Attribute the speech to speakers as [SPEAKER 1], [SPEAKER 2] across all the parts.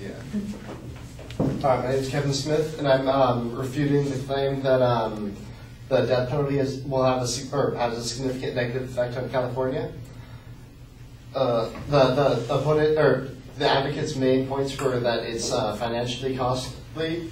[SPEAKER 1] Yeah. My name is Kevin Smith, and I'm refuting the claim that the death penalty will have has a significant negative effect on California. The opponent or the advocate's main points were that it's financially costly.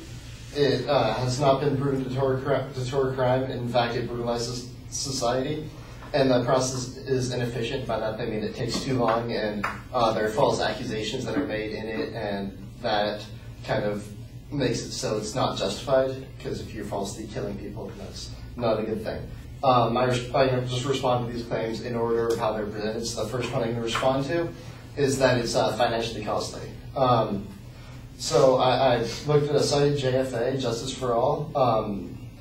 [SPEAKER 1] It has not been proven to deter crime. In fact, it brutalizes society. And the process is inefficient. By that they mean it takes too long, and there are false accusations that are made in it, and that kind of makes it so it's not justified, because if you're falsely killing people, that's not a good thing. I just respond to these claims in order of how they're presented. So the first one I'm going to respond to is that it's financially costly. So I looked at a site, JFA, Justice for All,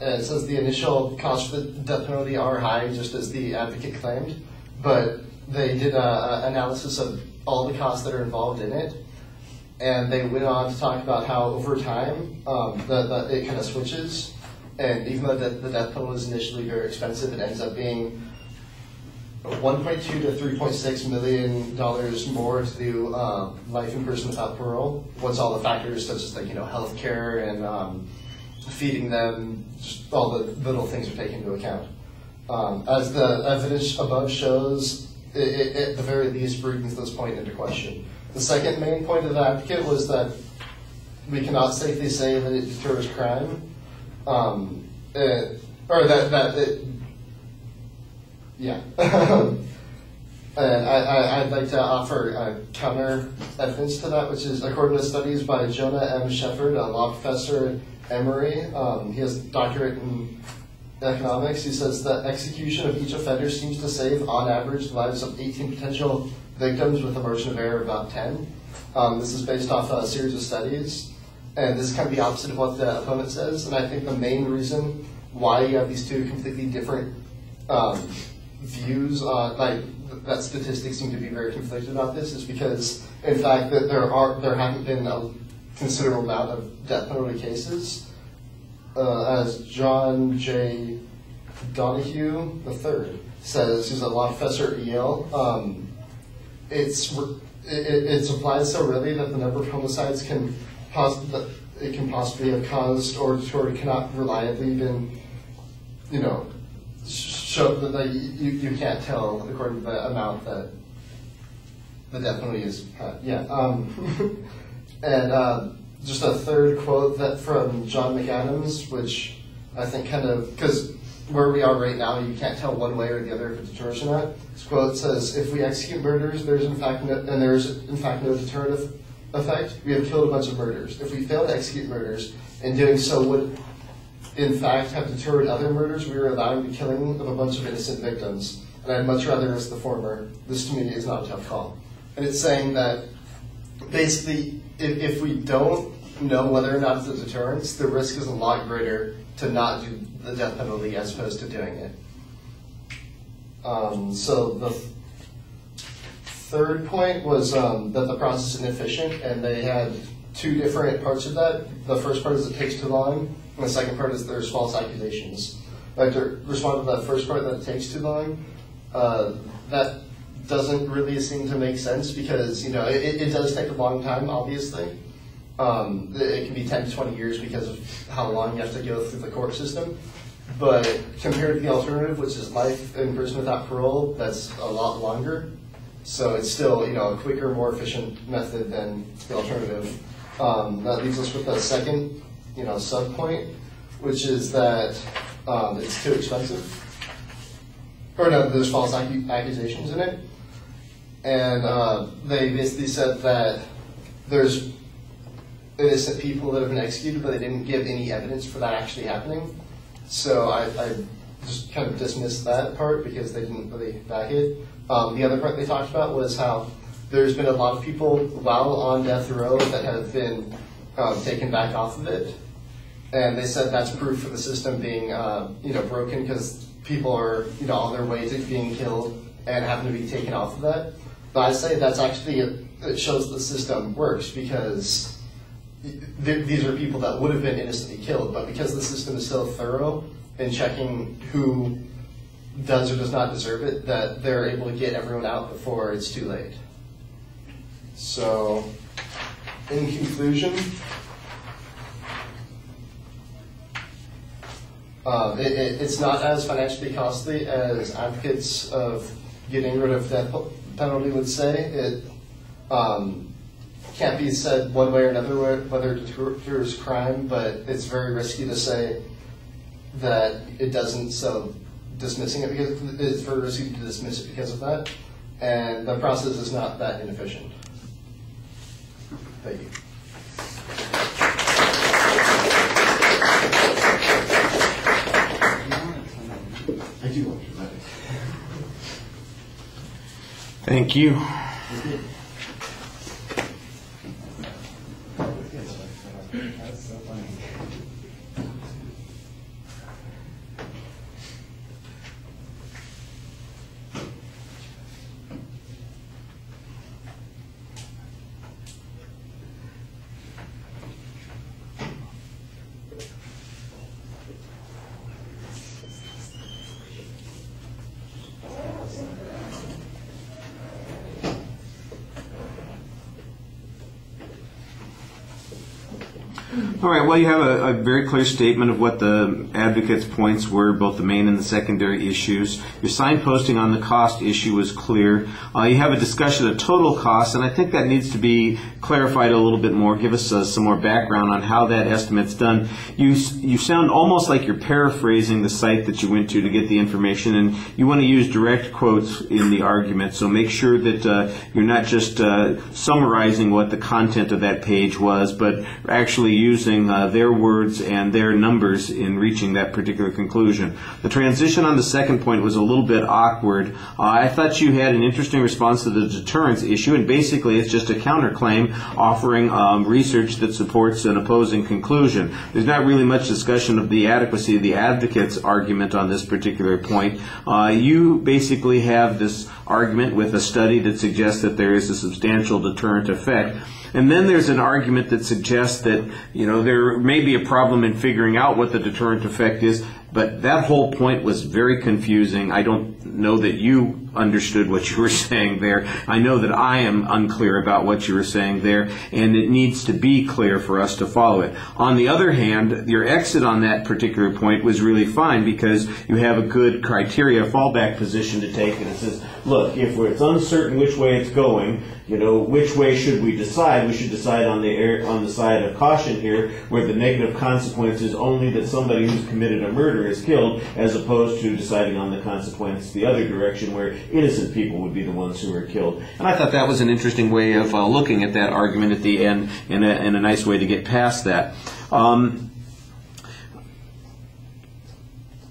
[SPEAKER 1] and it says the initial costs for the death penalty are high, just as the advocate claimed, but they did an analysis of all the costs that are involved in it, and they went on to talk about how over time it kind of switches, and even though the death penalty is initially very expensive, it ends up being $1.2 to $3.6 million more to do life in prison without parole. Once all the factors such as health care and feeding them, just all the little things are taken into account. As the evidence above shows, it at the very least brings this point into question. The second main point of the advocate was that we cannot safely say that it deters crime, yeah. And I'd like to offer counter evidence to that, which is according to studies by Jonah M. Shepard, a law professor at Emory. He has a doctorate in economics. He says that execution of each offender seems to save, on average, the lives of 18 potential victims with a margin of error of about 10. This is based off a series of studies, and this is kind of the opposite of what the opponent says. And I think the main reason why you have these two completely different views on that statistics seem to be very conflicted about this is because, in fact, that there haven't been a considerable amount of death penalty cases. As John J. Donahue III says, who's a law professor at Yale, it's applied so rarely that the number of homicides can possibly have caused or cannot reliably been, show that you can't tell according to the amount that the death penalty is. And just a third quote that from John McAdams, which I think because where we are right now, you can't tell one way or the other if it deters or not. This quote says, "If we execute murders, there is in fact no deterrent effect. We have killed a bunch of murders. If we fail to execute murders, in doing so would in fact have deterred other murders, we are allowing the killing of a bunch of innocent victims. And I'd much rather risk the former. This to me is not a tough call." And it's saying that basically, if we don't know whether or not it's a deterrence, the risk is a lot greater to not do the death penalty as opposed to doing it. So the third point was that the process is inefficient, and they had two different parts of that. The first part is it takes too long, and the second part is there's false accusations. I'd like to respond to that first part, that it takes too long. That doesn't really seem to make sense because, it does take a long time, obviously. It can be 10 to 20 years because of how long you have to go through the court system. But compared to the alternative, which is life in prison without parole, that's a lot longer. So it's still, a quicker, more efficient method than the alternative. That leaves us with the second, sub-point, which is that it's too expensive. Or no, there's false accusations in it. And they basically said that there's innocent people that have been executed, but they didn't give any evidence for that actually happening. So I just kind of dismissed that part because they didn't really back it. The other part they talked about was how there's been a lot of people while on death row that have been taken back off of it. And they said that's proof for the system being broken because people are on their way to being killed and having to be taken off of that. But I say that's actually, it shows the system works because these are people that would have been innocently killed, but because the system is so thorough in checking who does or does not deserve it, that they're able to get everyone out before it's too late. So in conclusion, it's not as financially costly as advocates of getting rid of death penalty would say. It can't be said one way or another whether it deters crime, but it's very risky to say that it doesn't, so dismissing it because it's very risky to dismiss it because of that, and the process is not that inefficient. Thank you. I do want to.
[SPEAKER 2] Thank you.
[SPEAKER 3] That's so funny.
[SPEAKER 2] All right, well, you have a very clear statement of what the advocates' points were, both the main and the secondary issues. Your signposting on the cost issue was clear. You have a discussion of total costs, and I think that needs to be clarified a little bit more. Give us some more background on how that estimate's done. You sound almost like you're paraphrasing the site that you went to get the information, and you want to use direct quotes in the argument, so make sure that you're not just summarizing what the content of that page was, but actually using their words and their numbers in reaching that particular conclusion. The transition on the second point was a little bit awkward. I thought you had an interesting response to the deterrence issue, and basically it's just a counterclaim offering research that supports an opposing conclusion. There's not really much discussion of the adequacy of the advocate's argument on this particular point. You basically have this argument with a study that suggests that there is a substantial deterrent effect. And then there's an argument that suggests that, there may be a problem in figuring out what the deterrent effect is, but that whole point was very confusing. I don't know that you understood what you were saying there. I know that I am unclear about what you were saying there, and it needs to be clear for us to follow it. On the other hand, your exit on that particular point was really fine because you have a good criteria fallback position to take, and it says, look, if it's uncertain which way it's going, which way should we decide? We should decide on the side of caution here, where the negative consequence is only that somebody who's committed a murder is killed, as opposed to deciding on the consequence the other direction, where innocent people would be the ones who are killed. And I thought that was an interesting way of looking at that argument at the end, and a nice way to get past that.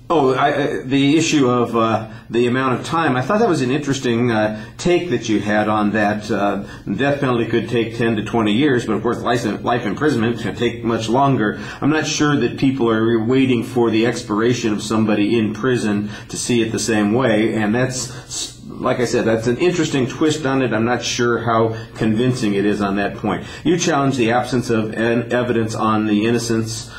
[SPEAKER 2] The issue of the amount of time, I thought that was an interesting take that you had on that. The death penalty could take 10 to 20 years, but of course life imprisonment can take much longer. I'm not sure that people are waiting for the expiration of somebody in prison to see it the same way, and that's, like I said, that's an interesting twist on it. I'm not sure how convincing it is on that point. You challenge the absence of evidence on the innocence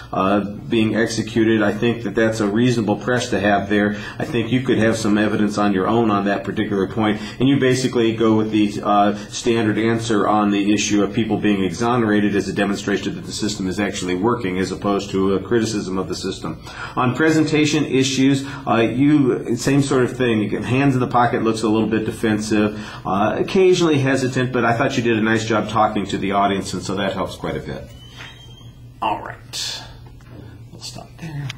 [SPEAKER 2] being executed. I think that that's a reasonable press to have there. I think you could have some evidence on your own on that particular point, and you basically go with the standard answer on the issue of people being exonerated as a demonstration that the system is actually working, as opposed to a criticism of the system. On presentation issues, same sort of thing. You get hands in the pocket, looks a little bit defensive, occasionally hesitant, but I thought you did a nice job talking to the audience, and so that helps quite a bit. All right. We'll stop there.